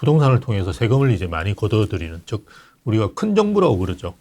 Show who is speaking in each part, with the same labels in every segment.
Speaker 1: 부동산을 통해서 세금을 이제 많이 걷어들이는, 즉 우리가 큰 정부라고 그러죠.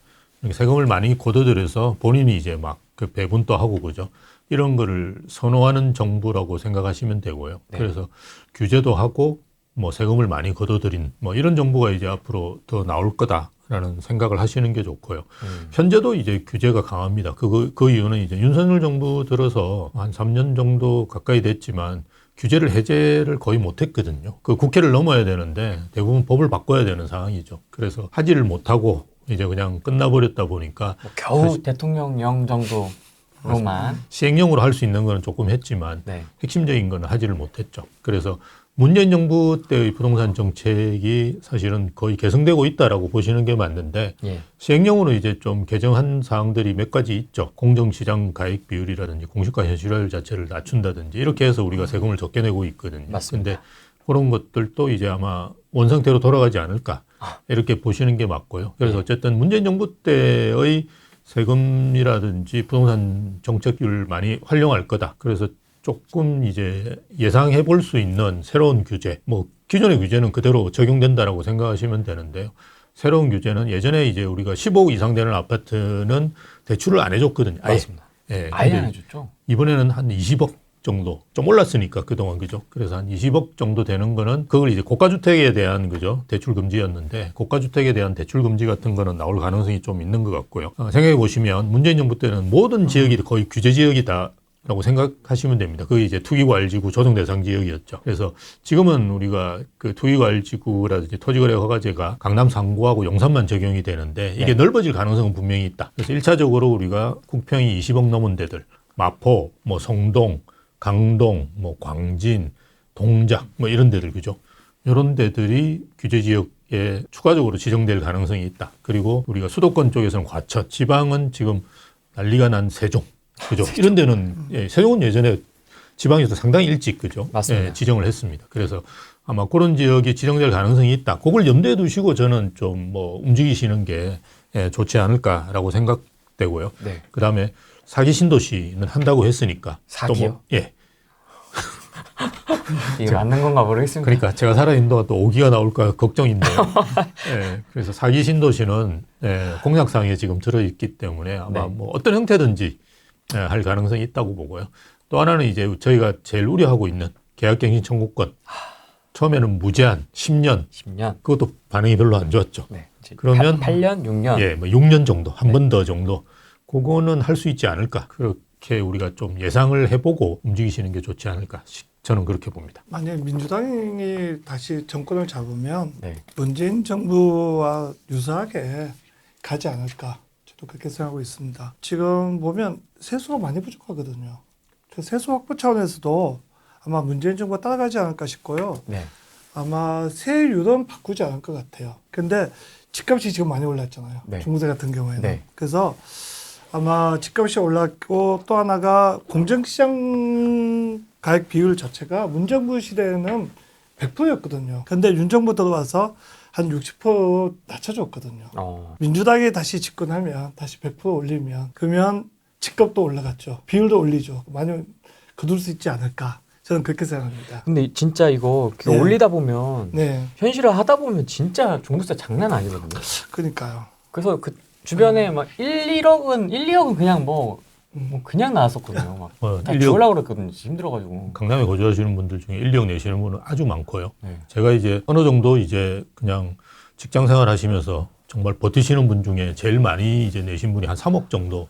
Speaker 1: 세금을 많이 걷어들여서 본인이 이제 막 그 배분도 하고 그죠. 이런 거를 선호하는 정부라고 생각하시면 되고요.
Speaker 2: 네.
Speaker 1: 그래서 규제도 하고 뭐 세금을 많이 걷어들인 뭐 이런 정부가 이제 앞으로 더 나올 거다라는 생각을 하시는 게 좋고요. 현재도 이제 규제가 강합니다. 그 이유는 이제 윤석열 정부 들어서 한 3년 정도 가까이 됐지만 규제를 해제를 거의 못했거든요. 그 국회를 넘어야 되는데 대부분 법을 바꿔야 되는 상황이죠. 그래서 하지를 못하고 이제 그냥 끝나버렸다 보니까
Speaker 2: 뭐 겨우 대통령령 정도로만.
Speaker 1: 시행령으로 할 수 있는 거는 조금 했지만
Speaker 2: 네.
Speaker 1: 핵심적인 거는 하지를 못했죠. 그래서 문재인 정부 때의 부동산 정책이 사실은 거의 개선되고 있다라고 보시는 게 맞는데
Speaker 2: 예.
Speaker 1: 시행령으로 이제 좀 개정한 사항들이 몇 가지 있죠. 공정시장 가액 비율이라든지 공시가 현실화율 자체를 낮춘다든지 이렇게 해서 우리가 세금을 적게 내고 있거든요.
Speaker 2: 맞습니다.
Speaker 1: 근데 그런 것들도 이제 아마 원상태로 돌아가지 않을까 이렇게 보시는 게 맞고요. 그래서 어쨌든 문재인 정부 때의 세금이라든지 부동산 정책을 많이 활용할 거다. 그래서 조금 이제 예상해 볼 수 있는 새로운 규제, 뭐 기존의 규제는 그대로 적용된다라고 생각하시면 되는데요. 새로운 규제는 예전에 이제 우리가 15억 이상 되는 아파트는 대출을 안 해줬거든요. 아예.
Speaker 2: 맞습니다.
Speaker 1: 예,
Speaker 2: 아예
Speaker 1: 근데
Speaker 2: 안 해줬죠.
Speaker 1: 이번에는 한 20억 정도, 좀 올랐으니까 그동안 그죠. 그래서 한 20억 정도 되는 거는 그걸 이제 고가주택에 대한 그죠 대출 금지였는데 고가주택에 대한 대출 금지 같은 거는 나올 가능성이 좀 있는 것 같고요. 생각해 보시면 문재인 정부 때는 모든 지역이 거의 규제 지역이다. 라고 생각하시면 됩니다. 그게 이제 투기과열지구 조정 대상 지역이었죠. 그래서 지금은 우리가 그 투기과열지구라든지 토지거래 허가제가 강남 3구하고 용산만 적용이 되는데 이게 넓어질 가능성은 분명히 있다. 그래서 1차적으로 우리가 국평이 20억 넘은 데들, 마포, 뭐 성동, 강동, 뭐 광진, 동작, 뭐 이런 데들 그죠? 이런 데들이 규제 지역에 추가적으로 지정될 가능성이 있다. 그리고 우리가 수도권 쪽에서는 과천, 지방은 지금 난리가 난 세종. 그죠? 이런 데는, 예, 세종은 예전에 지방에서 상당히 일찍, 그죠?
Speaker 2: 맞습니다.
Speaker 1: 예, 지정을 했습니다. 그래서 아마 그런 지역이 지정될 가능성이 있다. 그걸 염두에 두시고 저는 좀 뭐 움직이시는 게 예, 좋지 않을까라고 생각되고요.
Speaker 2: 네.
Speaker 1: 그 다음에 사기 신도시는 한다고 했으니까.
Speaker 2: 사기요?
Speaker 1: 또 뭐, 예.
Speaker 2: 이게 맞는 건가 모르겠습니다.
Speaker 1: 그러니까 제가 살아있는 동안 또 오기가 나올까 걱정인데요. 예, 그래서 사기 신도시는 예, 공약상에 지금 들어있기 때문에 아마
Speaker 2: 네.
Speaker 1: 뭐 어떤 형태든지 예, 할 가능성이 있다고 보고요. 또 하나는 이제 저희가 제일 우려하고 있는 계약갱신 청구권. 처음에는 무제한 10년.
Speaker 2: 10년.
Speaker 1: 그것도 반응이 별로 안 좋았죠.
Speaker 2: 네. 이제
Speaker 1: 그러면
Speaker 2: 8년, 6년.
Speaker 1: 예, 뭐 6년 정도, 한 번 더 정도. 그거는 할 수 있지 않을까. 그렇게 우리가 좀 예상을 해보고 움직이시는 게 좋지 않을까. 저는 그렇게 봅니다.
Speaker 3: 만약 민주당이 다시 정권을 잡으면
Speaker 2: 네.
Speaker 3: 문재인 정부와 유사하게 가지 않을까. 저도 그렇게 생각하고 있습니다. 지금 보면 세수가 많이 부족하거든요. 그 세수 확보 차원에서도 아마 문재인 정부가 따라가지 않을까 싶고요.
Speaker 2: 네.
Speaker 3: 아마 세율은 바꾸지 않을 것 같아요. 근데 집값이 지금 많이 올랐잖아요.
Speaker 2: 네.
Speaker 3: 중부세 같은 경우에는.
Speaker 2: 네.
Speaker 3: 그래서 아마 집값이 올랐고 또 하나가 공정시장 가액 비율 자체가 문정부 시대에는 100%였거든요. 근데 윤 정부 들어와서 한 60% 낮춰줬거든요. 민주당이 다시 집권하면 다시 100% 올리면 그러면 집값도 올라갔죠. 비율도 올리죠. 많이 거둘 수 있지 않을까. 저는 그렇게 생각합니다.
Speaker 2: 근데 진짜 이거
Speaker 3: 네.
Speaker 2: 올리다 보면
Speaker 3: 네,
Speaker 2: 현실화 하다 보면 진짜 종부세 장난 아니거든요.
Speaker 3: 그러니까요.
Speaker 2: 그래서 그 주변에 막 1, 2억은 그냥 뭐 그냥 나왔었거든요. 막 다
Speaker 1: 1억
Speaker 2: 지우려고 그랬거든요. 힘들어가지고.
Speaker 1: 강남에 거주하시는 분들 중에 1억 내시는 분은 아주 많고요.
Speaker 2: 네.
Speaker 1: 제가 이제 어느 정도 이제 그냥 직장 생활 하시면서 정말 버티시는 분 중에 제일 많이 이제 내신 분이 한 3억 정도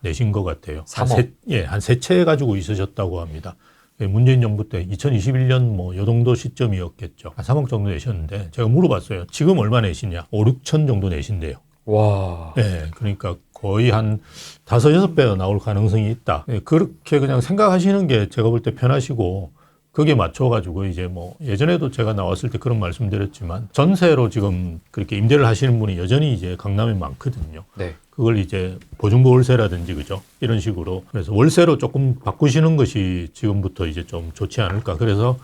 Speaker 1: 내신 것 같아요.
Speaker 2: 3억?
Speaker 1: 한 세 채 가지고 있으셨다고 합니다. 문재인 정부 때 2021년 뭐 요 정도 시점이었겠죠. 한 3억 정도 내셨는데 제가 물어봤어요. 지금 얼마 내시냐? 5, 6천 정도 내신대요.
Speaker 2: 와.
Speaker 1: 네, 그러니까 거의 한 5, 6배가 나올 가능성이 있다. 네, 그렇게 그냥 생각하시는 게 제가 볼 때 편하시고 거기에 맞춰가지고 이제 뭐 예전에도 제가 나왔을 때 그런 말씀드렸지만 전세로 지금 그렇게 임대를 하시는 분이 여전히 이제 강남에 많거든요.
Speaker 2: 네.
Speaker 1: 그걸 이제 보증부 월세라든지 그죠? 이런 식으로 그래서 월세로 조금 바꾸시는 것이 지금부터 이제 좀 좋지 않을까. 그래서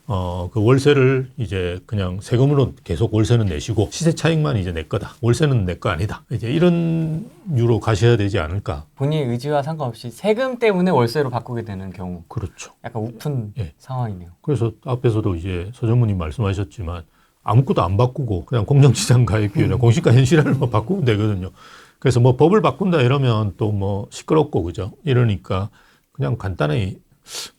Speaker 1: 그 월세를 이제 그냥 세금으로 계속 월세는 내시고 시세 차익만 이제 내 거다. 월세는 내 거 아니다. 이제 이런 유로 가셔야 되지 않을까.
Speaker 2: 본인 의지와 상관없이 세금 때문에 월세로 바꾸게 되는 경우.
Speaker 1: 그렇죠.
Speaker 2: 약간 우픈
Speaker 1: 예.
Speaker 2: 상황이네요.
Speaker 1: 그래서 앞에서도 이제 서 전무님 말씀하셨지만 아무것도 안 바꾸고 그냥 공정시장 가입 비율이나 공시가 현실화를만 바꾸면 되거든요. 그래서 뭐 법을 바꾼다 이러면 또 뭐 시끄럽고 그죠? 이러니까 그냥 간단히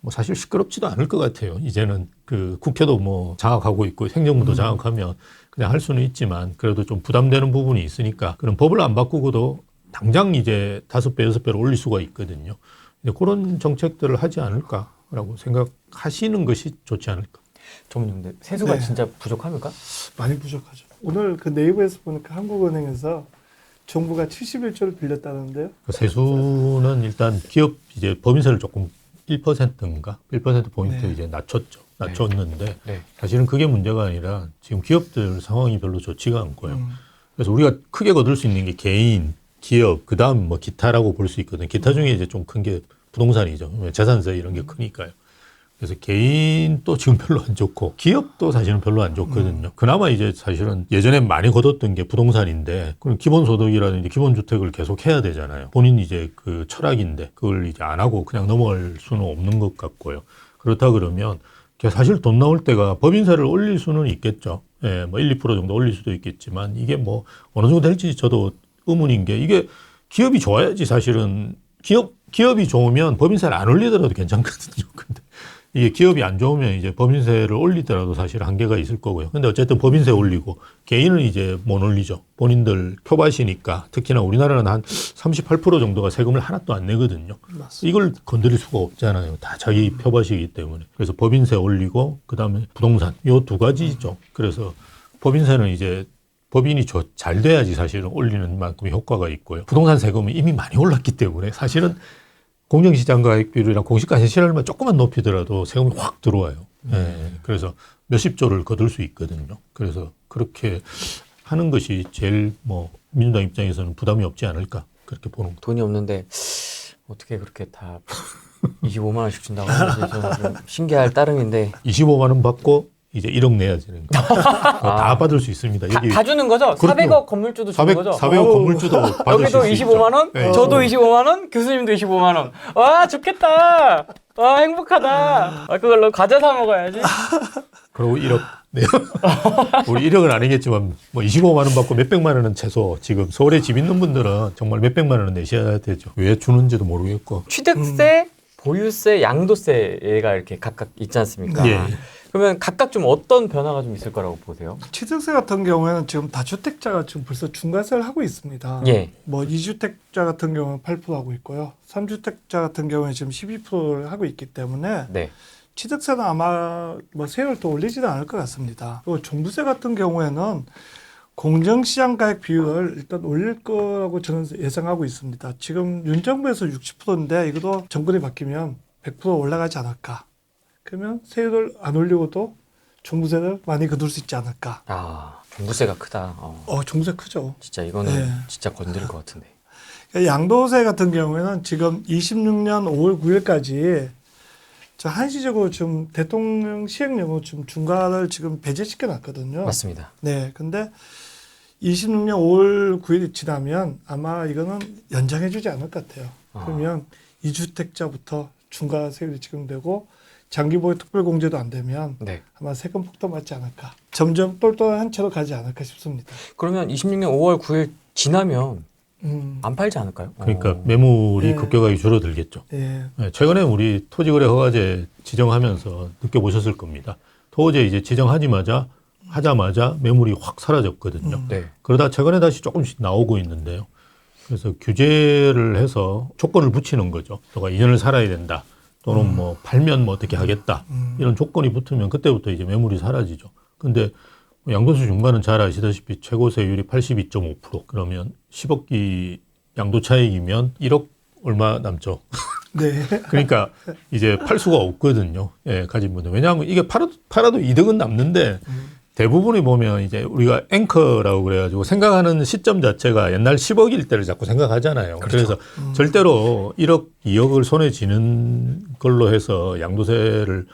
Speaker 1: 뭐 사실 시끄럽지도 않을 것 같아요. 이제는 그 국회도 뭐 장악하고 있고 행정부도 장악하면 그냥 할 수는 있지만 그래도 좀 부담되는 부분이 있으니까 그런 법을 안 바꾸고도 당장 이제 5배, 6배로 올릴 수가 있거든요. 이제 그런 정책들을 하지 않을까라고 생각하시는 것이 좋지 않을까.
Speaker 2: 전문님, 세수가
Speaker 3: 네.
Speaker 2: 진짜 부족합니까?
Speaker 3: 많이 부족하죠. 오늘 그 네이버에서 보니까 한국은행에서 정부가 71조를 빌렸다는데요.
Speaker 1: 그 세수는 일단 기업 이제 법인세를 조금 1%인가 1%포인트
Speaker 3: 네.
Speaker 1: 이제 낮췄는데
Speaker 2: 네.
Speaker 1: 사실은 그게 문제가 아니라 지금 기업들 상황이 별로 좋지가 않고요. 그래서 우리가 크게 거둘 수 있는 게 개인, 기업, 그 다음 뭐 기타라고 볼 수 있거든요. 기타 중에 이제 좀 큰 게 부동산이죠. 재산세 이런 게 크니까요. 그래서 개인도 지금 별로 안 좋고 기업도 사실은 별로 안 좋거든요. 그나마 이제 사실은 예전에 많이 거뒀던 게 부동산인데 그럼 기본소득이라든지 기본주택을 계속 해야 되잖아요. 본인 이제 그 철학인데 그걸 이제 안 하고 그냥 넘어갈 수는 없는 것 같고요. 그렇다 그러면 사실 돈 나올 때가 법인세를 올릴 수는 있겠죠. 예, 뭐 1, 2% 정도 올릴 수도 있겠지만 이게 뭐 어느 정도 될지 저도 의문인 게 이게 기업이 좋아야지 사실은 기업이 좋으면 법인세를 안 올리더라도 괜찮거든요. 근데 이게 기업이 안 좋으면 이제 법인세를 올리더라도 사실 한계가 있을 거고요. 근데 어쨌든 법인세 올리고 개인은 이제 못 올리죠. 본인들 표밭이니까 특히나 우리나라는 한 38% 정도가 세금을 하나도 안 내거든요.
Speaker 3: 맞습니다.
Speaker 1: 이걸 건드릴 수가 없잖아요. 다 자기 표밭이기 때문에. 그래서 법인세 올리고 그다음에 부동산 요 두 가지죠. 그래서 법인세는 이제 법인이 잘 돼야지 사실은 올리는 만큼의 효과가 있고요. 부동산 세금은 이미 많이 올랐기 때문에 사실은 공정시장 가입비율이랑 공시가 현실화만 조금만 높이더라도 세금이 확 들어와요. 예, 그래서 몇십조를 거둘 수 있거든요. 그래서 그렇게 하는 것이 제일 뭐 민주당 입장에서는 부담이 없지 않을까 그렇게 보는 거.
Speaker 2: 돈이 없는데 어떻게 그렇게 다 25만 원씩 준다고 하는지 저는 좀 신기할 따름인데
Speaker 1: 25만 원 받고 이제 1억 내야 되는 거. 다 받을 수 있습니다. 여기
Speaker 2: 다 주는 거죠?
Speaker 1: 그렇죠.
Speaker 2: 400억 건물주도 주는 거죠?
Speaker 1: 400억 건물주도 받을
Speaker 2: 여기도
Speaker 1: 수 있죠.
Speaker 2: 25만 원,
Speaker 1: 네.
Speaker 2: 저도 25만 원, 교수님도 25만 원. 와 좋겠다. 와 행복하다. 그걸로 과자 사 먹어야지.
Speaker 1: 그리고 1억 내요. 우리 1억은 아니겠지만 뭐 25만 원 받고 몇백만 원은 최소 지금 서울에 집 있는 분들은 정말 몇백만 원은 내셔야 되죠. 왜 주는지도 모르겠고.
Speaker 2: 취득세, 보유세, 양도세가 이렇게 각각 있지 않습니까?
Speaker 1: 예.
Speaker 2: 그러면 각각 좀 어떤 변화가 좀 있을 거라고 보세요?
Speaker 3: 취득세 같은 경우에는 지금 다주택자가 지금 벌써 중과세를 하고 있습니다.
Speaker 2: 예.
Speaker 3: 뭐 2주택자 같은 경우는 8% 하고 있고요. 3주택자 같은 경우는 지금 12%를 하고 있기 때문에
Speaker 2: 네.
Speaker 3: 취득세는 아마 뭐 세율 더 올리지는 않을 것 같습니다. 그리고 종부세 같은 경우에는 공정시장 가액 비율을 일단 올릴 거라고 저는 예상하고 있습니다. 지금 윤 정부에서 60%인데 이것도 정권이 바뀌면 100% 올라가지 않을까. 그러면 세율을 안 올리고도 종부세를 많이 거둘 수 있지 않을까.
Speaker 2: 아, 종부세가 크다.
Speaker 3: 종부세 크죠.
Speaker 2: 진짜 이거는
Speaker 3: 네.
Speaker 2: 진짜 건드릴 것 같은데.
Speaker 3: 양도세 같은 경우에는 지금 26년 5월 9일까지 한시적으로 지금 대통령 시행령으로 지금 중과를 지금 배제시켜 놨거든요.
Speaker 2: 맞습니다.
Speaker 3: 네. 근데 26년 5월 9일이 지나면 아마 이거는 연장해 주지 않을 것 같아요. 그러면 2주택자부터 중과세율이 지급되고 장기보유 특별공제도 안 되면
Speaker 2: 네.
Speaker 3: 아마 세금 폭탄 맞지 않을까. 점점 똘똘한 채로 가지 않을까 싶습니다.
Speaker 2: 그러면 26년 5월 9일 지나면
Speaker 3: 음.
Speaker 2: 안 팔지 않을까요?
Speaker 1: 그러니까 매물이
Speaker 3: 네.
Speaker 1: 급격하게 줄어들겠죠.
Speaker 3: 예.
Speaker 1: 네, 최근에 우리 토지거래 허가제 지정하면서 느껴보셨을 겁니다. 토지에 이제 하자마자 매물이 확 사라졌거든요.
Speaker 2: 네.
Speaker 1: 그러다 최근에 다시 조금씩 나오고 있는데요. 그래서 규제를 해서 조건을 붙이는 거죠. 너가 2년을 살아야 된다. 또는 뭐 팔면 뭐 어떻게 하겠다. 이런 조건이 붙으면 그때부터 이제 매물이 사라지죠. 근데 양도세 중과는 잘 아시다시피 최고세율이 82.5%. 그러면 10억기 양도차익이면 1억 얼마 남죠.
Speaker 3: 네.
Speaker 1: 그러니까 이제 팔 수가 없거든요. 예, 가진 분들. 왜냐하면 이게 팔아도 이득은 남는데 대부분이 보면 이제 우리가 앵커라고 그래가지고 생각하는 시점 자체가 옛날 10억일 때를 자꾸 생각하잖아요. 그래서 절대로 1억, 2억을 손에 쥐는 걸로 해서 양도세를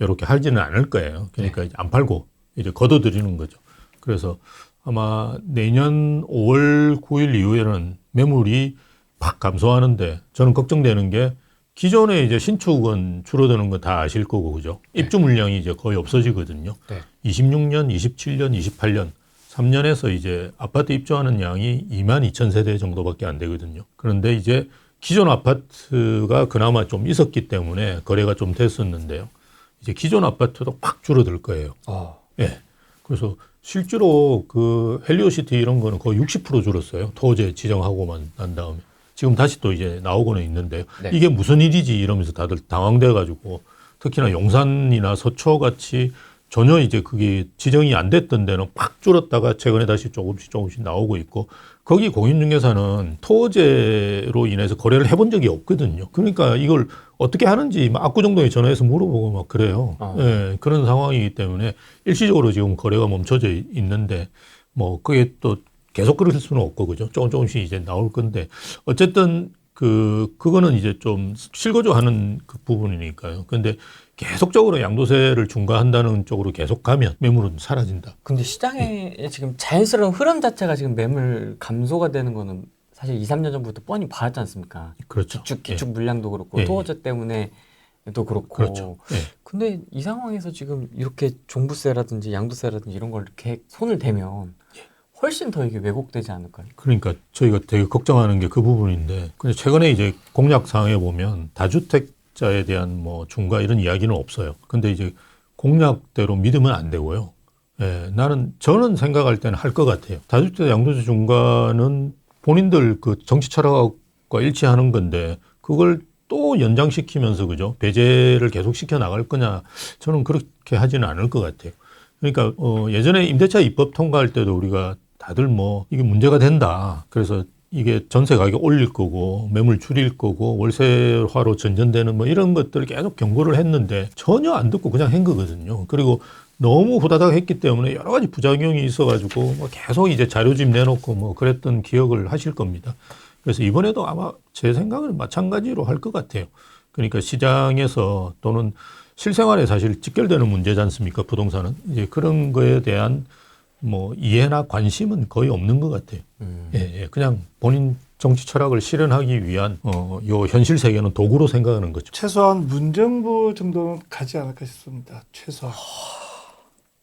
Speaker 1: 이렇게 하지는 않을 거예요. 그러니까 이제 안 팔고 이제 걷어들이는 거죠. 그래서 아마 내년 5월 9일 이후에는 매물이 팍 감소하는데 저는 걱정되는 게 기존에 이제 신축은 줄어드는 거 다 아실 거고 그죠? 입주 물량이 이제 거의 없어지거든요.
Speaker 2: 네.
Speaker 1: 26년, 27년, 28년 3년에서 이제 아파트 입주하는 양이 22,000세대 정도밖에 안 되거든요. 그런데 이제 기존 아파트가 그나마 좀 있었기 때문에 거래가 좀 됐었는데요. 이제 기존 아파트도 확 줄어들 거예요. 예. 그래서 실제로 그 헬리오시티 이런 거는 거의 60% 줄었어요. 토지 지정하고만 난 다음에. 지금 다시 또 이제 나오고는 있는데요.
Speaker 2: 네.
Speaker 1: 이게 무슨 일이지 이러면서 다들 당황돼 가지고 특히나 용산이나 서초 같이 전혀 이제 그게 지정이 안 됐던 데는 팍 줄었다가 최근에 다시 조금씩 나오고 있고 거기 공인중개사는 토지로 인해서 거래를 해본 적이 없거든요. 그러니까 이걸 어떻게 하는지 막 압구정동에 전화해서 물어보고 막 그래요. 예, 그런 상황이기 때문에 일시적으로 지금 거래가 멈춰져 있는데 뭐 그게 또 계속 그럴 수는 없고 그죠. 조금씩 이제 나올 건데 어쨌든 그거는 이제 좀 실거주하는 그 부분이니까요. 근데 계속적으로 양도세를 중과한다는 쪽으로 계속 가면 매물은 사라진다.
Speaker 2: 근데 시장에 지금 자연스러운 흐름 자체가 지금 매물 감소가 되는 거는 사실 2, 3년 전부터 뻔히 봐왔지 않습니까?
Speaker 1: 그렇죠.
Speaker 2: 기축 물량도 그렇고
Speaker 1: 예.
Speaker 2: 토어제 때문에 또 그렇고.
Speaker 1: 그렇죠. 예.
Speaker 2: 근데 이 상황에서 지금 이렇게 종부세라든지 양도세라든지 이런 걸 이렇게 손을 대면 훨씬 더 이게 왜곡되지 않을까요?
Speaker 1: 그러니까 저희가 되게 걱정하는 게 그 부분인데, 근데 최근에 이제 공약 사항에 보면 다주택자에 대한 뭐 중과 이런 이야기는 없어요. 근데 이제 공약대로 믿으면 안 되고요. 예, 저는 생각할 때는 할 것 같아요. 다주택자 양도세 중과는 본인들 그 정치 철학과 일치하는 건데 그걸 또 연장시키면서 그죠? 배제를 계속 시켜 나갈 거냐? 저는 그렇게 하지는 않을 것 같아요. 그러니까 예전에 임대차 입법 통과할 때도 우리가 다들 뭐 이게 문제가 된다. 그래서 이게 전세 가격 올릴 거고 매물 줄일 거고 월세화로 전전되는 뭐 이런 것들을 계속 경고를 했는데 전혀 안 듣고 그냥 한 거거든요. 그리고 너무 후다닥 했기 때문에 여러 가지 부작용이 있어가지고 뭐 계속 이제 자료집 내놓고 뭐 그랬던 기억을 하실 겁니다. 그래서 이번에도 아마 제 생각은 마찬가지로 할 것 같아요. 그러니까 시장에서 또는 실생활에 사실 직결되는 문제지 않습니까? 부동산은. 이제 그런 거에 대한 뭐 이해나 관심은 거의 없는 것 같아요. 예, 그냥 본인 정치 철학을 실현하기 위한 요 현실 세계는 도구로 생각하는 거죠.
Speaker 3: 최소한 문정부 정도는 가지 않을까 싶습니다. 최소한.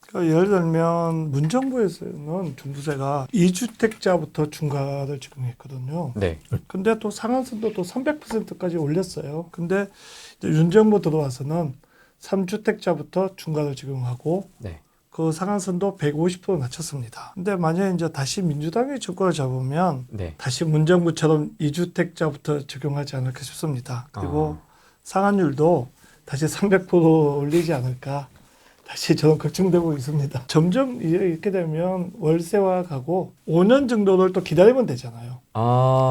Speaker 3: 그러니까 예를 들면 문정부에서는 종부세가 2주택자부터 중과를 적용했거든요.
Speaker 2: 네.
Speaker 3: 근데 또 상한선도 또 300%까지 올렸어요. 근데 이제 윤정부 들어와서는 3주택자부터 중과를 적용하고
Speaker 2: 네.
Speaker 3: 그 상한선도 150% 낮췄습니다. 근데 만약에 이제 다시 민주당이 정권을 잡으면
Speaker 2: 네.
Speaker 3: 다시 문정부처럼 2주택자부터 적용하지 않을까 싶습니다. 그리고 상한율도 다시 300% 올리지 않을까 다시 저는 걱정되고 있습니다. 점점 이렇게 되면 월세화 가고 5년 정도를 또 기다리면 되잖아요.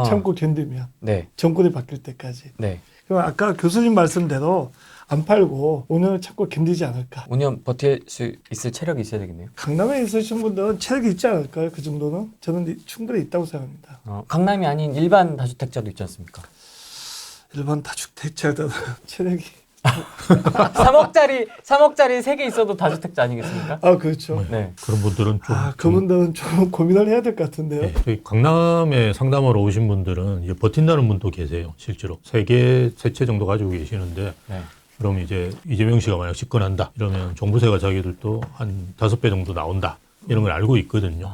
Speaker 3: 참고 견디면
Speaker 2: 네.
Speaker 3: 정권이 바뀔 때까지.
Speaker 2: 네.
Speaker 3: 그럼 아까 교수님 말씀대로 안 팔고 5년을 참고 견디지 않을까.
Speaker 2: 5년 버틸 수 있을 체력이 있어야 되겠네요.
Speaker 3: 강남에 있으신 분들은 체력이 있지 않을까요? 그 정도는? 저는 충분히 있다고 생각합니다.
Speaker 2: 강남이 아닌 일반 다주택자도 있지 않습니까?
Speaker 3: 일반 다주택자들은 체력이
Speaker 2: 3억짜리 3개 있어도 다주택자 아니겠습니까?
Speaker 3: 아 그렇죠.
Speaker 2: 네.
Speaker 1: 그런 분들은 좀.
Speaker 3: 그분들은 좀 고민을 해야 될 것 같은데요.
Speaker 1: 네, 저희 강남에 상담하러 오신 분들은 이제 버틴다는 분도 계세요. 실제로 3개, 3채 정도 가지고 계시는데
Speaker 2: 네.
Speaker 1: 그럼 이제 이재명 씨가 만약 집권한다 이러면 종부세가 자기들도 한 5배 정도 나온다 이런 걸 알고 있거든요.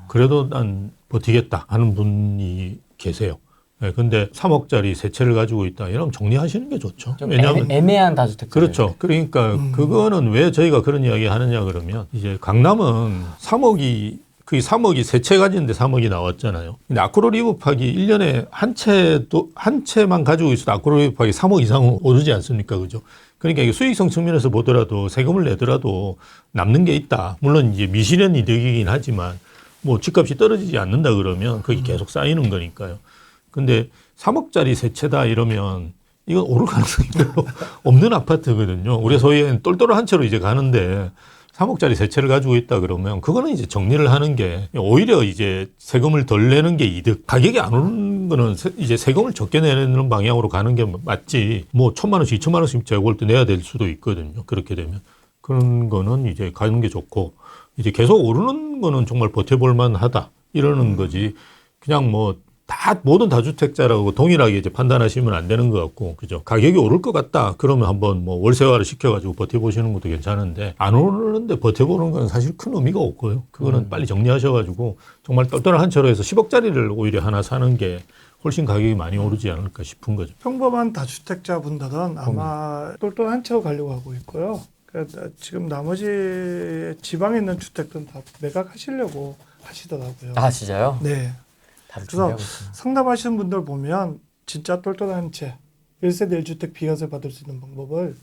Speaker 1: 그래도 난 버티겠다 하는 분이 계세요. 네, 근데 3억짜리 3채를 가지고 있다 이러면 정리하시는 게 좋죠.
Speaker 2: 좀
Speaker 1: 왜냐하면
Speaker 2: 애매한 다주택자.
Speaker 1: 그렇죠. 그러니까 그거는 왜 저희가 그런 이야기 하느냐 그러면 이제 강남은 3억이 3채 가지는데 3억이 나왔잖아요. 근데 아크로 리브팍이 1년에 한 채만 가지고 있어도 아크로 리브팍이 3억 이상 오르지 않습니까? 그죠? 그러니까 이게 수익성 측면에서 보더라도 세금을 내더라도 남는 게 있다. 물론 이제 미실현 이득이긴 하지만 뭐 집값이 떨어지지 않는다 그러면 그게 계속 쌓이는 거니까요. 근데 3억짜리 3채다 이러면 이건 오를 가능성이 별로 없는 아파트거든요. 우리 소위엔 똘똘한 한 채로 이제 가는데 3억짜리 3채를 가지고 있다 그러면 그거는 이제 정리를 하는 게 오히려 이제 세금을 덜 내는 게 이득. 가격이 안 오르는 거는 이제 세금을 적게 내는 방향으로 가는 게 맞지. 뭐 1,000만 원씩 2,000만 원씩 재고할 때 내야 될 수도 있거든요. 그렇게 되면. 그런 거는 이제 가는 게 좋고 이제 계속 오르는 거는 정말 버텨볼 만하다. 이러는 거지. 그냥 뭐 다 모든 다주택자라고 동일하게 이제 판단하시면 안 되는 것 같고, 그죠? 가격이 오를 것 같다. 그러면 한번 뭐 월세화를 시켜가지고 버텨보시는 것도 괜찮은데, 안 오르는데 버텨보는 건 사실 큰 의미가 없고요. 그거는 빨리 정리하셔가지고 정말 똘똘한 한 채로 해서 10억짜리를 오히려 하나 사는 게 훨씬 가격이 많이 오르지 않을까 싶은 거죠.
Speaker 3: 평범한 다주택자분들은 아마 똘똘한 한 채로 가려고 하고 있고요. 그러니까 지금 나머지 지방에 있는 주택들은 다 매각하시려고 하시더라고요.
Speaker 2: 아 진짜요?
Speaker 3: 네.
Speaker 2: 다들
Speaker 3: 그래서
Speaker 2: 준비하고 있어요.
Speaker 3: 상담하시는 분들 보면 진짜 똘똘한 채 1세대 1주택 비과세 받을 수 있는 방법을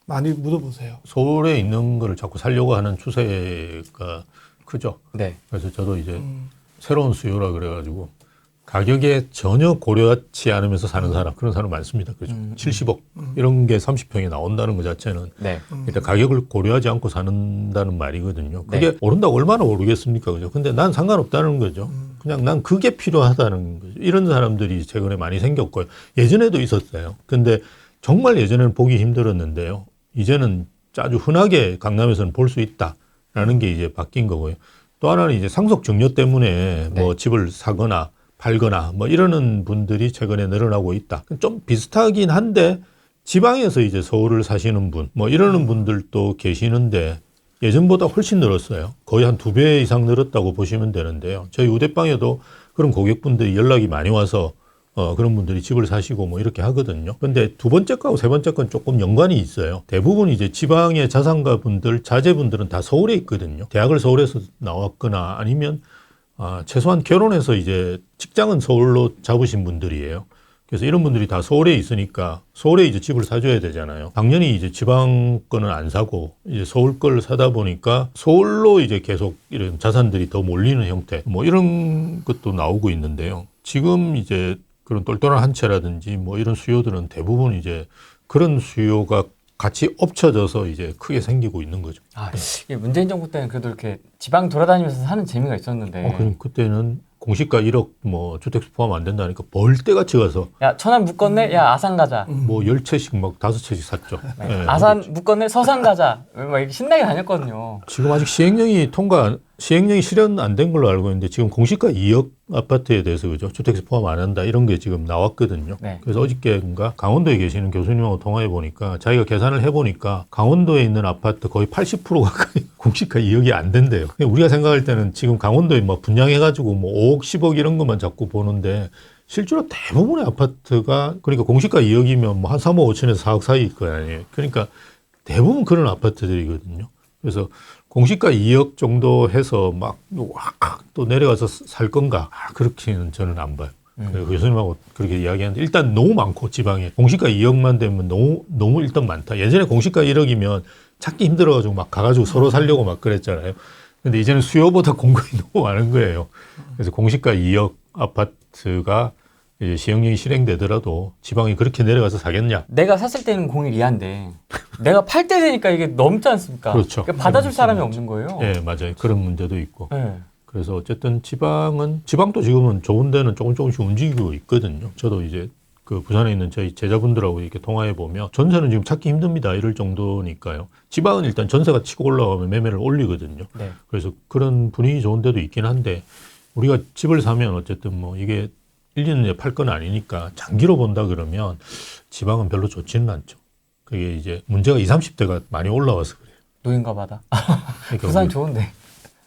Speaker 3: 많이 물어보세요.
Speaker 1: 서울에 있는 거를 자꾸 살려고 하는 추세가 크죠.
Speaker 2: 네.
Speaker 1: 그래서 저도 이제 새로운 수요라 그래가지고 가격에 전혀 고려하지 않으면서 사는 사람, 그런 사람 많습니다. 그죠? 70억 이런 게 30평에 나온다는 것 자체는
Speaker 2: 네.
Speaker 1: 일단 가격을 고려하지 않고 사는다는 말이거든요. 그게
Speaker 2: 네.
Speaker 1: 오른다고 얼마나 오르겠습니까? 그죠? 근데 난 상관없다는 거죠. 그냥 난 그게 필요하다는 거죠. 이런 사람들이 최근에 많이 생겼고요. 예전에도 있었어요. 근데 정말 예전에는 보기 힘들었는데요. 이제는 아주 흔하게 강남에서는 볼 수 있다라는 게 이제 바뀐 거고요. 또 하나는 이제 상속 증여 때문에 뭐 집을 사거나 팔거나 뭐 이러는 분들이 최근에 늘어나고 있다. 좀 비슷하긴 한데 지방에서 이제 서울을 사시는 분 뭐 이러는 분들도 계시는데 예전보다 훨씬 늘었어요. 거의 한 2배 이상 늘었다고 보시면 되는데요. 저희 우대방에도 그런 고객분들이 연락이 많이 와서 그런 분들이 집을 사시고 뭐 이렇게 하거든요. 근데 두 번째 거하고 세 번째 건 조금 연관이 있어요. 대부분 이제 지방의 자산가 분들, 자제분들은 다 서울에 있거든요. 대학을 서울에서 나왔거나 아니면 최소한 결혼해서 이제 직장은 서울로 잡으신 분들이에요. 그래서 이런 분들이 다 서울에 있으니까 서울에 이제 집을 사줘야 되잖아요. 당연히 이제 지방 거는 안 사고 이제 서울 걸 사다 보니까 서울로 이제 계속 이런 자산들이 더 몰리는 형태 뭐 이런 것도 나오고 있는데요. 지금 이제 그런 똘똘한 한 채라든지 뭐 이런 수요들은 대부분 이제 그런 수요가 같이 엎쳐져서 이제 크게 생기고 있는 거죠.
Speaker 2: 아, 이게 문재인 정부 때는 그래도 이렇게 지방 돌아다니면서 사는 재미가 있었는데.
Speaker 1: 그럼 그때는 공시가 1억 뭐 주택수 포함 안 된다니까 벌떼같이 가서
Speaker 2: 야 천안 묶었네. 야 아산 가자.
Speaker 1: 뭐 10채씩 막 5채씩 샀죠.
Speaker 2: 네.
Speaker 1: 예,
Speaker 2: 아산 묶었네. 서산 가자. 막 이렇게 신나게 다녔거든요.
Speaker 1: 지금 아직 시행령이 실현 안 된 걸로 알고 있는데 지금 공시가 2억 아파트에 대해서 그죠? 주택수 포함 안 한다 이런 게 지금 나왔거든요.
Speaker 2: 네.
Speaker 1: 그래서 어저께인가 강원도에 계시는 교수님하고 통화해 보니까 자기가 계산을 해 보니까 강원도에 있는 아파트 거의 80% 가까이 공시가 2억이 안 된대요. 우리가 생각할 때는 지금 강원도에 뭐 분양해가지고 뭐 5억, 10억 이런 것만 자꾸 보는데 실제로 대부분의 아파트가 그러니까 공시가 2억이면 뭐 한 3억 5천에서 4억 사이일 거 아니에요. 그러니까 대부분 그런 아파트들이거든요. 그래서 공시가 2억 정도 해서 막 또 내려가서 살 건가? 그렇게는 저는 안 봐요. 교수님하고 그렇게 이야기하는데 일단 너무 많고 지방에 공시가 2억만 되면 너무 일단 많다. 예전에 공시가 1억이면 찾기 힘들어가지고 막 가가지고 서로 살려고 막 그랬잖아요. 근데 이제는 수요보다 공급이 너무 많은 거예요. 그래서 공시가 2억 아파트가 이제 시행령이 실행되더라도 지방이 그렇게 내려가서 사겠냐?
Speaker 2: 내가 샀을 때는 01이한데 내가 팔 때 되니까 이게 넘지 않습니까?
Speaker 1: 그렇죠.
Speaker 2: 그러니까 받아줄 사람이 없는 거예요.
Speaker 1: 예, 맞아요. 그런 문제도 있고.
Speaker 2: 네.
Speaker 1: 그래서 어쨌든 지방도 지금은 좋은 데는 조금씩 움직이고 있거든요. 저도 이제 그 부산에 있는 저희 제자분들하고 이렇게 통화해 보면 전세는 지금 찾기 힘듭니다. 이럴 정도니까요. 지방은 일단 전세가 치고 올라가면 매매를 올리거든요.
Speaker 2: 네.
Speaker 1: 그래서 그런 분위기 좋은 데도 있긴 한데 우리가 집을 사면 어쨌든 뭐 이게 1년 내에 팔 건 아니니까 장기로 본다 그러면 지방은 별로 좋지는 않죠. 그게 이제 문제가 20, 30대가 많이 올라와서 그래요.
Speaker 2: 노인가 봐다.
Speaker 1: 그러니까
Speaker 2: 부산 좋은데.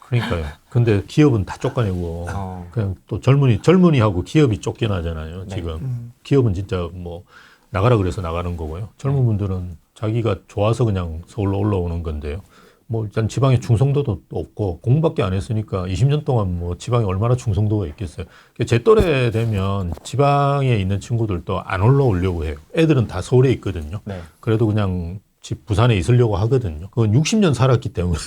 Speaker 1: 그러니까요. 근데 기업은 다 쫓겨내고 그냥 또 젊은이하고 기업이 쫓겨나잖아요.
Speaker 2: 네.
Speaker 1: 지금 기업은 진짜 뭐 나가라 그래서 나가는 거고요. 젊은 분들은 자기가 좋아서 그냥 서울로 올라오는 건데요. 뭐 일단 지방에 충성도도 없고 공부밖에 안 했으니까 20년 동안 뭐 지방에 얼마나 충성도가 있겠어요. 제 또래 되면 지방에 있는 친구들도 안 올라오려고 해요. 애들은 다 서울에 있거든요.
Speaker 2: 네.
Speaker 1: 그래도 그냥 부산에 있으려고 하거든요. 그건 60년 살았기 때문에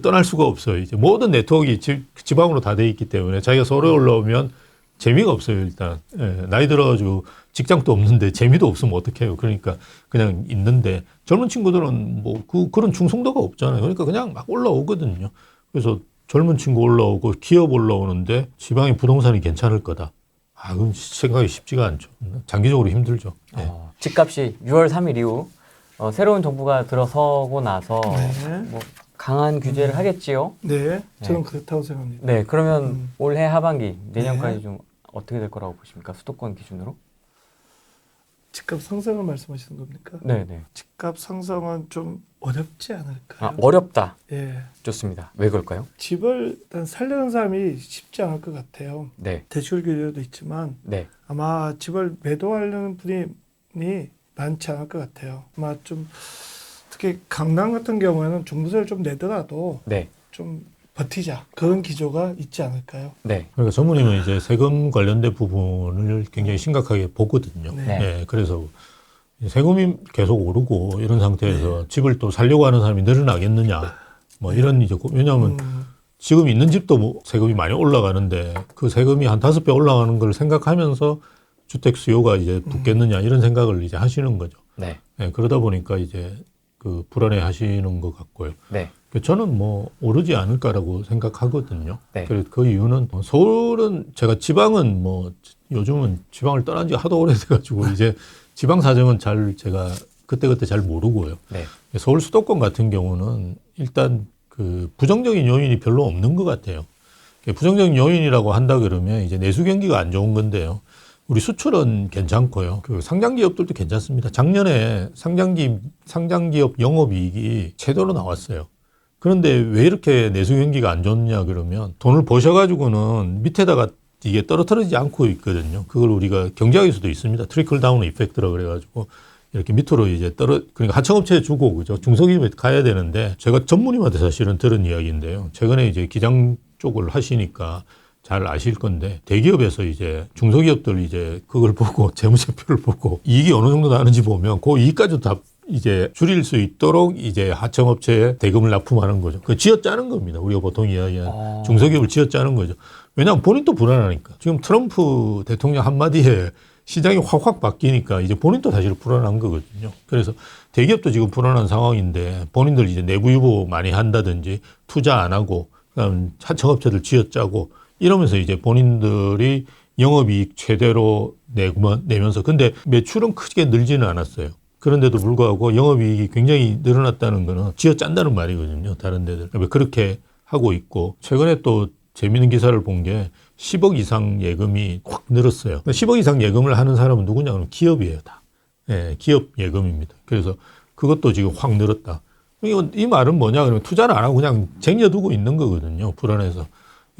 Speaker 1: 떠날 수가 없어요. 이제 모든 네트워크가 지방으로 다 돼 있기 때문에 자기가 서울에 올라오면 재미가 없어요. 일단 나이 들어가지고 직장도 없는데 재미도 없으면 어떡해요. 그러니까 그냥 있는데 젊은 친구들은 뭐 그런 충성도가 없잖아요. 그러니까 그냥 막 올라오거든요. 그래서 젊은 친구 올라오고 기업 올라오는데 지방의 부동산이 괜찮을 거다. 그건 생각이 쉽지가 않죠. 장기적으로 힘들죠. 네.
Speaker 2: 집값이 6월 3일 이후 새로운 정부가 들어서고 나서
Speaker 3: 네.
Speaker 2: 뭐 강한 규제를 하겠지요.
Speaker 3: 네, 저는 그렇다고 생각합니다.
Speaker 2: 네, 그러면 올해 하반기 내년까지 좀 어떻게 될 거라고 보십니까? 수도권 기준으로?
Speaker 3: 집값 상승을 말씀하시는 겁니까?
Speaker 2: 네네.
Speaker 3: 집값 상승은 좀 어렵지 않을까요?
Speaker 2: 아, 어렵다.
Speaker 3: 예.
Speaker 2: 좋습니다. 왜 그럴까요?
Speaker 3: 집을 일단 살려는 사람이 쉽지 않을 것 같아요.
Speaker 2: 네.
Speaker 3: 대출 규제도 있지만
Speaker 2: 네.
Speaker 3: 아마 집을 매도하려는 분이 많지 않을 것 같아요. 아마 좀 특히 강남 같은 경우에는 종부세를 좀 내더라도
Speaker 2: 네.
Speaker 3: 좀 버티자 그런 기조가 있지 않을까요?
Speaker 2: 네.
Speaker 1: 그러니까 전무님은 이제 세금 관련된 부분을 굉장히 심각하게 보거든요.
Speaker 3: 네.
Speaker 1: 네, 그래서 세금이 계속 오르고 이런 상태에서 집을 또 살려고 하는 사람이 늘어나겠느냐. 뭐 이런 이제 왜냐하면 지금 있는 집도 뭐 세금이 많이 올라가는데 그 세금이 한 5배 올라가는 걸 생각하면서 주택 수요가 이제 붙겠느냐 이런 생각을 이제 하시는 거죠.
Speaker 2: 네.
Speaker 1: 네, 그러다 보니까 이제 그 불안해 하시는 것 같고요.
Speaker 2: 네.
Speaker 1: 저는 뭐 오르지 않을까라고 생각하거든요.
Speaker 2: 네.
Speaker 1: 그래서 그 이유는 서울은 제가 지방은 뭐 요즘은 지방을 떠난 지 하도 오래돼가지고 이제 지방 사정은 잘 제가 그때그때 잘 모르고요.
Speaker 2: 네.
Speaker 1: 서울 수도권 같은 경우는 일단 그 부정적인 요인이 별로 없는 것 같아요. 부정적인 요인이라고 한다 그러면 이제 내수 경기가 안 좋은 건데요. 우리 수출은 괜찮고요. 그 상장 기업들도 괜찮습니다. 작년에 상장기업 영업이익이 제대로 나왔어요. 그런데 왜 이렇게 내수 경기가 안 좋냐 그러면 돈을 버셔가지고는 밑에다가 이게 떨어뜨리지 않고 있거든요. 그걸 우리가 경제학에서도 있습니다. 트리클 다운 이펙트라고 그래가지고 이렇게 밑으로 이제 그러니까 하청업체에 주고 그죠. 중소기업에 가야 되는데 제가 전무님한테 사실은 들은 이야기인데요. 최근에 이제 기장 쪽을 하시니까 잘 아실 건데 대기업에서 이제 중소기업들 이제 그걸 보고 재무제표를 보고 이익이 어느 정도 나는지 보면 그 이익까지도 다 이제 줄일 수 있도록 이제 하청업체에 대금을 납품하는 거죠. 그 쥐어짜는 겁니다. 우리가 보통 이야기하는 중소기업을 쥐어짜는 거죠. 왜냐하면 본인도 불안하니까. 지금 트럼프 대통령 한마디에 시장이 확확 바뀌니까 이제 본인도 사실 불안한 거거든요. 그래서 대기업도 지금 불안한 상황인데 본인들 이제 내부 유보 많이 한다든지 투자 안 하고 그다음 하청업체들 쥐어짜고 이러면서 이제 본인들이 영업이익 최대로 내면서 근데 매출은 크게 늘지는 않았어요. 그런데도 불구하고 영업이익이 굉장히 늘어났다는 거는 쥐어짠다는 말이거든요. 다른 데들. 그렇게 하고 있고 최근에 또 재미있는 기사를 본 게 10억 이상 예금이 확 늘었어요. 10억 이상 예금을 하는 사람은 누구냐? 그러면 기업이에요. 다. 예, 기업 예금입니다. 그래서 그것도 지금 확 늘었다. 이 말은 뭐냐? 그러면 투자를 안 하고 그냥 쟁여두고 있는 거거든요. 불안해서.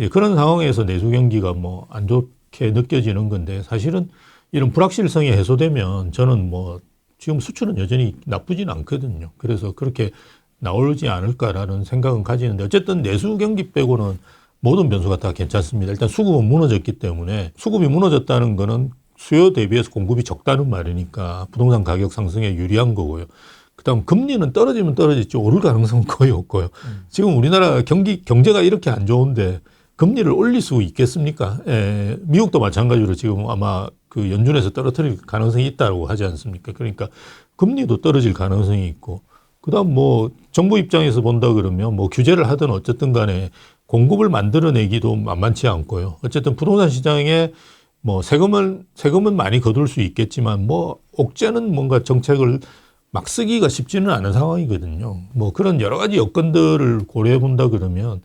Speaker 1: 예, 그런 상황에서 내수 경기가 뭐 안 좋게 느껴지는 건데 사실은 이런 불확실성이 해소되면 저는 뭐 지금 수출은 여전히 나쁘진 않거든요. 그래서 그렇게 나오지 않을까라는 생각은 가지는데 어쨌든 내수 경기 빼고는 모든 변수가 다 괜찮습니다. 일단 수급은 무너졌기 때문에 수급이 무너졌다는 거는 수요 대비해서 공급이 적다는 말이니까 부동산 가격 상승에 유리한 거고요. 그다음 금리는 떨어지면 떨어지지 오를 가능성은 거의 없고요. 지금 우리나라 경제가 이렇게 안 좋은데 금리를 올릴 수 있겠습니까? 예, 미국도 마찬가지로 지금 아마 그 연준에서 떨어뜨릴 가능성이 있다고 하지 않습니까? 그러니까 금리도 떨어질 가능성이 있고 그다음 뭐 정부 입장에서 본다 그러면 뭐 규제를 하든 어쨌든 간에 공급을 만들어내기도 만만치 않고요. 어쨌든 부동산 시장에 뭐 세금은 많이 거둘 수 있겠지만 뭐 옥죄는 뭔가 정책을 막 쓰기가 쉽지는 않은 상황이거든요. 뭐 그런 여러 가지 여건들을 고려해 본다 그러면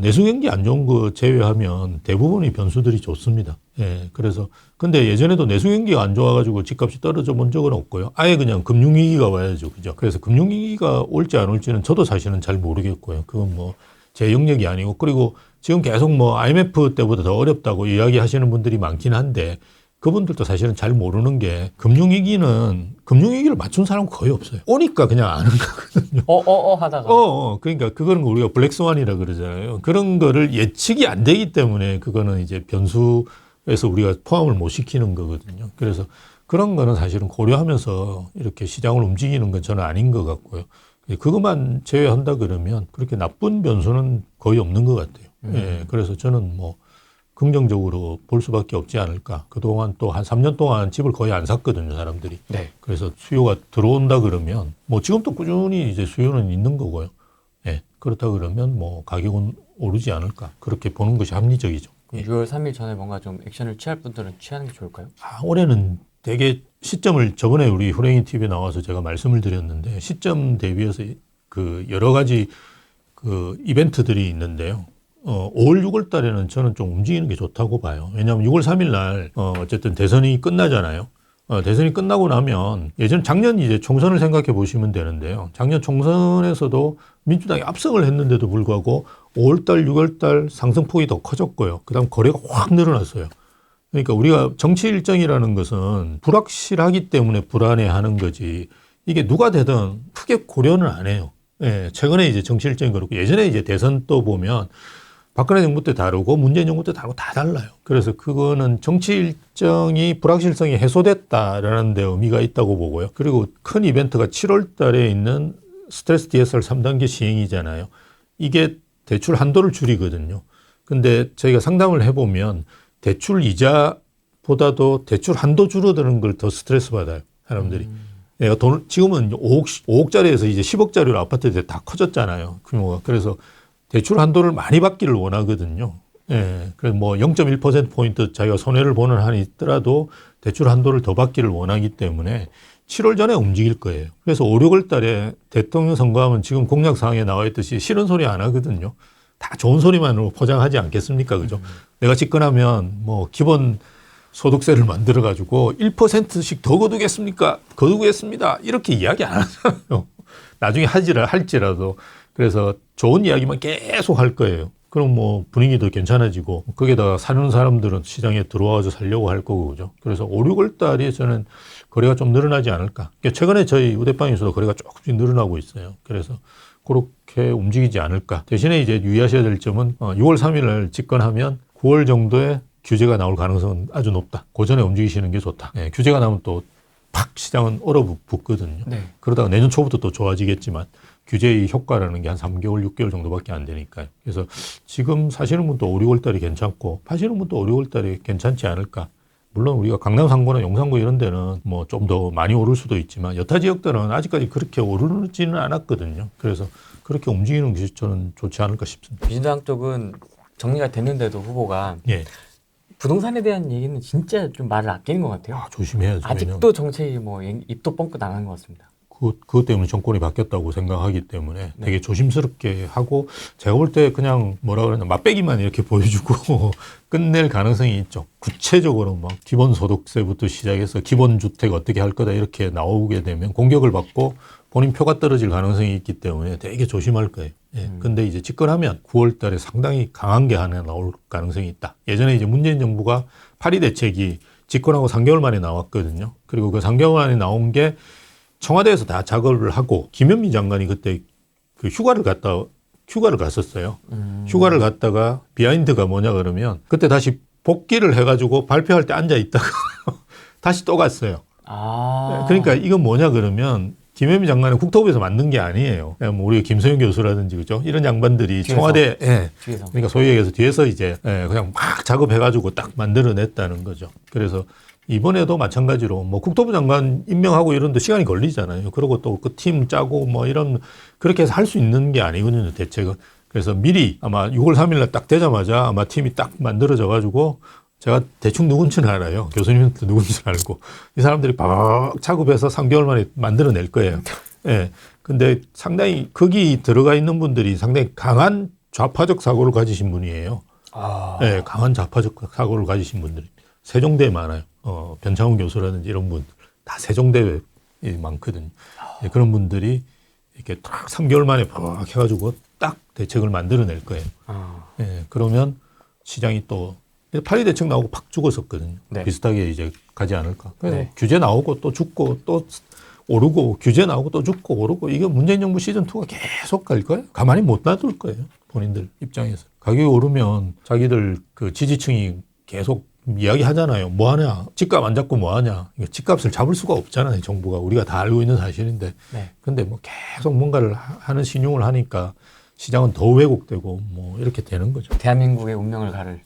Speaker 1: 내수 경기 안 좋은 거 제외하면 대부분의 변수들이 좋습니다. 예. 그래서 근데 예전에도 내수 경기가 안 좋아가지고 집값이 떨어져 본 적은 없고요. 아예 그냥 금융위기가 와야죠. 그죠? 그래서 금융위기가 올지 안 올지는 저도 사실은 잘 모르겠고요. 그건 뭐 제 영역이 아니고 그리고 지금 계속 뭐 IMF 때보다 더 어렵다고 이야기하시는 분들이 많긴 한데 그분들도 사실은 잘 모르는 게 금융위기를 맞춘 사람은 거의 없어요. 오니까 그냥 아는 거거든요.
Speaker 2: 하다가.
Speaker 1: 그러니까 그거는 우리가 블랙스완이라 그러잖아요. 그런 거를 예측이 안 되기 때문에 그거는 이제 변수에서 우리가 포함을 못 시키는 거거든요. 그래서 그런 거는 사실은 고려하면서 이렇게 시장을 움직이는 건 저는 아닌 것 같고요. 그것만 제외한다 그러면 그렇게 나쁜 변수는 거의 없는 것 같아요. 예, 그래서 저는 뭐 긍정적으로 볼 수밖에 없지 않을까. 그동안 또 한 3년 동안 집을 거의 안 샀거든요, 사람들이.
Speaker 2: 네.
Speaker 1: 그래서 수요가 들어온다 그러면 뭐 지금도 꾸준히 이제 수요는 있는 거고요. 예, 그렇다 그러면 뭐 가격은 오르지 않을까. 그렇게 보는 것이 합리적이죠.
Speaker 2: 6월 3일 전에 뭔가 좀 액션을 취할 분들은 취하는 게 좋을까요?
Speaker 1: 올해는 되게 시점을 저번에 우리 후랭이 TV에 나와서 제가 말씀을 드렸는데 시점 대비해서 그 여러 가지 그 이벤트들이 있는데요. 5월, 6월 달에는 저는 좀 움직이는 게 좋다고 봐요. 왜냐하면 6월 3일 날 어쨌든 대선이 끝나잖아요. 대선이 끝나고 나면 예전 작년 이제 총선을 생각해 보시면 되는데요. 작년 총선에서도 민주당이 압승을 했는데도 불구하고 5월달, 6월달 상승폭이 더 커졌고요. 그다음 거래가 확 늘어났어요. 그러니까 우리가 정치 일정이라는 것은 불확실하기 때문에 불안해하는 거지. 이게 누가 되든 크게 고려는 안 해요. 예, 최근에 이제 정치 일정이 그렇고 예전에 이제 대선 또 보면 박근혜 정부 때 다르고 문재인 정부 때 다르고 다 달라요. 그래서 그거는 정치 일정이 불확실성이 해소됐다라는 데 의미가 있다고 보고요. 그리고 큰 이벤트가 7월 달에 있는 스트레스 DSR 3단계 시행이잖아요. 이게 대출 한도를 줄이거든요. 근데 저희가 상담을 해보면 대출 이자보다도 대출 한도 줄어드는 걸 더 스트레스 받아요. 사람들이. 예, 지금은 5억짜리에서 이제 10억짜리로 아파트들이 다 커졌잖아요. 규모가. 그래서 대출 한도를 많이 받기를 원하거든요. 예. 그래서 뭐 0.1%포인트 자기가 손해를 보는 한이 있더라도 대출 한도를 더 받기를 원하기 때문에 7월 전에 움직일 거예요. 그래서 5, 6월 달에 대통령 선거하면 지금 공약 사항에 나와 있듯이 싫은 소리 안 하거든요. 다 좋은 소리만으로 포장하지 않겠습니까? 그죠? 내가 집권하면 뭐 기본 소득세를 만들어 가지고 1%씩 더 거두겠습니까? 거두겠습니다. 이렇게 이야기 안 하잖아요. 나중에 할지라도. 그래서 좋은 이야기만 계속 할 거예요. 그럼 뭐 분위기도 괜찮아지고 거기다가 사는 사람들은 시장에 들어와서 살려고 할 거고 그죠. 그래서 5, 6월 달에 저는 거래가 좀 늘어나지 않을까. 최근에 저희 우대방에서도 거래가 조금씩 늘어나고 있어요. 그래서 그렇게 움직이지 않을까. 대신에 이제 유의하셔야 될 점은 6월 3일을 집권하면 9월 정도에 규제가 나올 가능성은 아주 높다. 그 전에 움직이시는 게 좋다. 예, 규제가 나오면 또 팍 시장은 얼어붙거든요.
Speaker 2: 네.
Speaker 1: 그러다가 내년 초부터 또 좋아지겠지만 규제의 효과라는 게 한 3개월, 6개월 정도밖에 안 되니까요. 그래서 지금 사시는 분도 5, 6월 달이 괜찮고 파시는 분도 5, 6월 달이 괜찮지 않을까. 물론 우리가 강남 상고나 용산구 이런 데는 뭐 좀 더 많이 오를 수도 있지만 여타 지역들은 아직까지 그렇게 오르지는 않았거든요. 그래서 그렇게 움직이는 게 저는 좋지 않을까 싶습니다.
Speaker 2: 민주당 쪽은 정리가 됐는데도 후보가
Speaker 1: 예.
Speaker 2: 부동산에 대한 얘기는 진짜 좀 말을 아끼는 것 같아요.
Speaker 1: 조심해야죠.
Speaker 2: 아직도 정책이 뭐 입도 뻥끗 안 한 것 같습니다.
Speaker 1: 그것 때문에 정권이 바뀌었다고 생각하기 때문에 되게 조심스럽게 하고 제가 볼 때 그냥 뭐라 그러냐 맛배기만 이렇게 보여주고 끝낼 가능성이 있죠. 구체적으로 막 기본소득세부터 시작해서 기본주택 어떻게 할 거다 이렇게 나오게 되면 공격을 받고 본인 표가 떨어질 가능성이 있기 때문에 되게 조심할 거예요. 예. 근데 이제 집권하면 9월 달에 상당히 강한 게 하나 나올 가능성이 있다. 예전에 이제 문재인 정부가 8.2 대책이 집권하고 3개월 만에 나왔거든요. 그리고 그 3개월 만에 나온 게 청와대에서 다 작업을 하고 김현미 장관이 그때 그 휴가를 갔었어요. 휴가를 갔다가 비하인드가 뭐냐 그러면 그때 다시 복귀를 해가지고 발표할 때 앉아 있다가 다시 또 갔어요. 그러니까 이건 뭐냐 그러면 김현미 장관은 국토부에서 만든 게 아니에요. 뭐 우리 김소영 교수라든지 그죠? 이런 양반들이
Speaker 2: 뒤에서.
Speaker 1: 청와대
Speaker 2: 뒤에서.
Speaker 1: 그러니까 소위 얘기해서 뒤에서 이제 그냥 막 작업해가지고 딱 만들어냈다는 거죠. 그래서 이번에도 마찬가지로 뭐 국토부 장관 임명하고 이런데 시간이 걸리잖아요. 그리고 또 그 팀 짜고 뭐 이런 그렇게 해서 할 수 있는 게 아니거든요. 대책은. 그래서 미리 아마 6월 3일 날 딱 되자마자 아마 팀이 딱 만들어져 가지고 제가 대충 누군지는 알아요. 교수님도 누군지는 알고 이 사람들이 막 작업해서 3개월 만에 만들어낼 거예요. 예. 근데 상당히 거기 들어가 있는 분들이 상당히 강한 좌파적 사고를 가지신 분이에요. 예, 강한 좌파적 사고를 가지신 분들이 세종대에 많아요. 변창훈 교수라든지 이런 분 다 세종대에 많거든요. 예, 그런 분들이 이렇게 딱 3개월 만에 막 해가지고 딱 대책을 만들어낼 거예요. 예, 그러면 시장이 또 8.2 대책 나오고 팍 죽었었거든요.
Speaker 2: 네.
Speaker 1: 비슷하게 이제 가지 않을까.
Speaker 2: 네.
Speaker 1: 규제 나오고 또 죽고 또 오르고 규제 나오고 또 죽고 오르고 이게 문재인 정부 시즌2가 계속 갈 거예요. 가만히 못 놔둘 거예요. 본인들 입장에서. 가격이 오르면 자기들 그 지지층이 계속 이야기하잖아요. 뭐 하냐. 집값 안 잡고 뭐 하냐. 집값을 잡을 수가 없잖아요. 정부가. 우리가 다 알고 있는 사실인데.
Speaker 2: 네.
Speaker 1: 근데 뭐 계속 뭔가를 하는 신용을 하니까 시장은 더 왜곡되고 뭐 이렇게 되는 거죠.
Speaker 2: 대한민국의 운명을 가를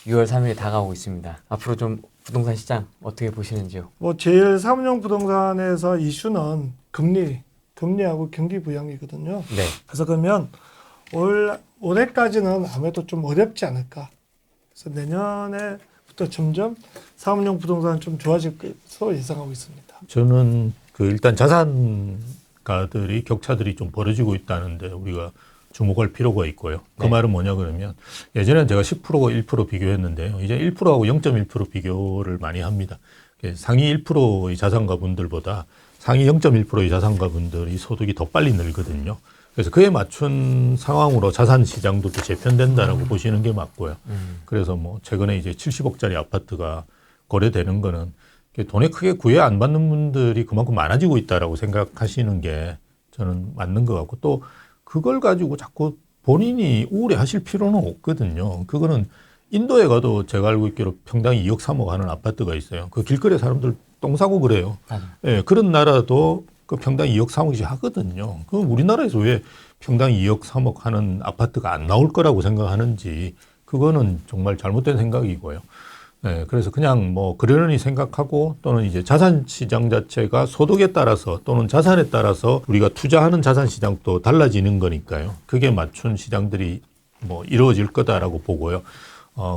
Speaker 2: 6월 3일이 다가오고 있습니다. 앞으로 좀 부동산 시장 어떻게 보시는지요?
Speaker 3: 뭐 제일 사무용 부동산에서 이슈는 금리하고 경기 부양이거든요.
Speaker 2: 네.
Speaker 3: 그래서 그러면 올해까지는 아무래도 좀 어렵지 않을까. 그래서 내년에부터 점점 사무용 부동산 좀 좋아질 것으로 예상하고 있습니다.
Speaker 1: 저는 그 일단 자산가들이 격차들이 좀 벌어지고 있다는데 우리가 주목할 필요가 있고요. 그
Speaker 2: 네.
Speaker 1: 말은 뭐냐 그러면 예전에는 제가 10%가 1% 비교했는데요. 이제 1%하고 0.1% 비교를 많이 합니다. 상위 1%의 자산가분들보다 상위 0.1%의 자산가분들이 소득이 더 빨리 늘거든요. 그래서 그에 맞춘 상황으로 자산 시장도 또 재편된다라고 보시는 게 맞고요. 그래서 뭐 최근에 이제 70억짜리 아파트가 거래되는 거는 돈에 크게 구애 안 받는 분들이 그만큼 많아지고 있다라고 생각하시는 게 저는 맞는 것 같고 또 그걸 가지고 자꾸 본인이 우울해하실 필요는 없거든요. 그거는 인도에 가도 제가 알고 있기로 평당 2억 3억 하는 아파트가 있어요. 그 길거리 사람들 똥 싸고 그래요.
Speaker 2: 맞아요.
Speaker 1: 예, 그런 나라도 그 평당 2억 3억씩 하거든요. 그럼 우리나라에서 왜 평당 2억 3억 하는 아파트가 안 나올 거라고 생각하는지 그거는 정말 잘못된 생각이고요. 네, 그래서 그냥 뭐 그러려니 생각하고 또는 이제 자산 시장 자체가 소득에 따라서 또는 자산에 따라서 우리가 투자하는 자산 시장도 달라지는 거니까요. 그게 맞춘 시장들이 뭐 이루어질 거다라고 보고요.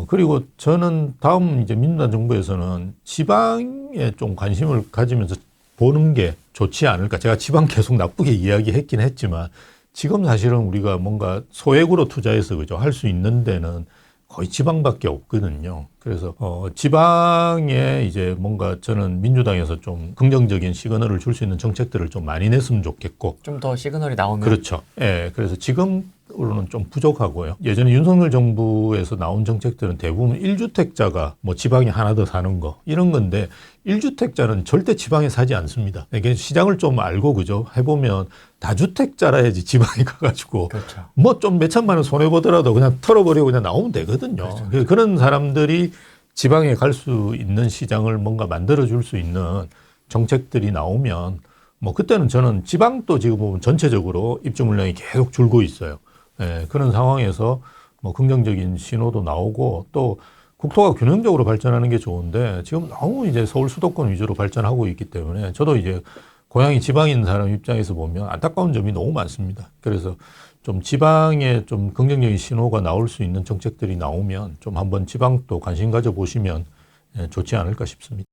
Speaker 1: 그리고 저는 다음 이제 민주당 정부에서는 지방에 좀 관심을 가지면서 보는 게 좋지 않을까. 제가 지방 계속 나쁘게 이야기했긴 했지만 지금 사실은 우리가 뭔가 소액으로 투자해서 그죠 할 수 있는 데는 거의 지방밖에 없거든요. 그래서 지방에 이제 뭔가 저는 민주당에서 좀 긍정적인 시그널을 줄 수 있는 정책들을 좀 많이 냈으면 좋겠고
Speaker 2: 좀 더 시그널이 나오면
Speaker 1: 그렇죠. 예. 그래서 지금으로는 좀 부족하고요. 예전에 윤석열 정부에서 나온 정책들은 대부분 1주택자가 뭐 지방에 하나 더 사는 거 이런 건데 1주택자는 절대 지방에 사지 않습니다. 이게 시장을 좀 알고 그죠 해보면 다주택자라 해야지 지방에 가가지고
Speaker 2: 그렇죠.
Speaker 1: 뭐 좀 몇 천만 원 손해 보더라도 그냥 털어버리고 그냥 나오면 되거든요. 그래서 그런 사람들이 지방에 갈 수 있는 시장을 뭔가 만들어줄 수 있는 정책들이 나오면 뭐 그때는 저는 지방도 지금 보면 전체적으로 입주 물량이 계속 줄고 있어요. 예, 그런 상황에서 뭐 긍정적인 신호도 나오고 또 국토가 균형적으로 발전하는 게 좋은데 지금 너무 이제 서울 수도권 위주로 발전하고 있기 때문에 저도 이제 고향이 지방에 있는 사람 입장에서 보면 안타까운 점이 너무 많습니다. 그래서 좀 지방에 좀 긍정적인 신호가 나올 수 있는 정책들이 나오면 좀 한번 지방도 관심 가져보시면 좋지 않을까 싶습니다.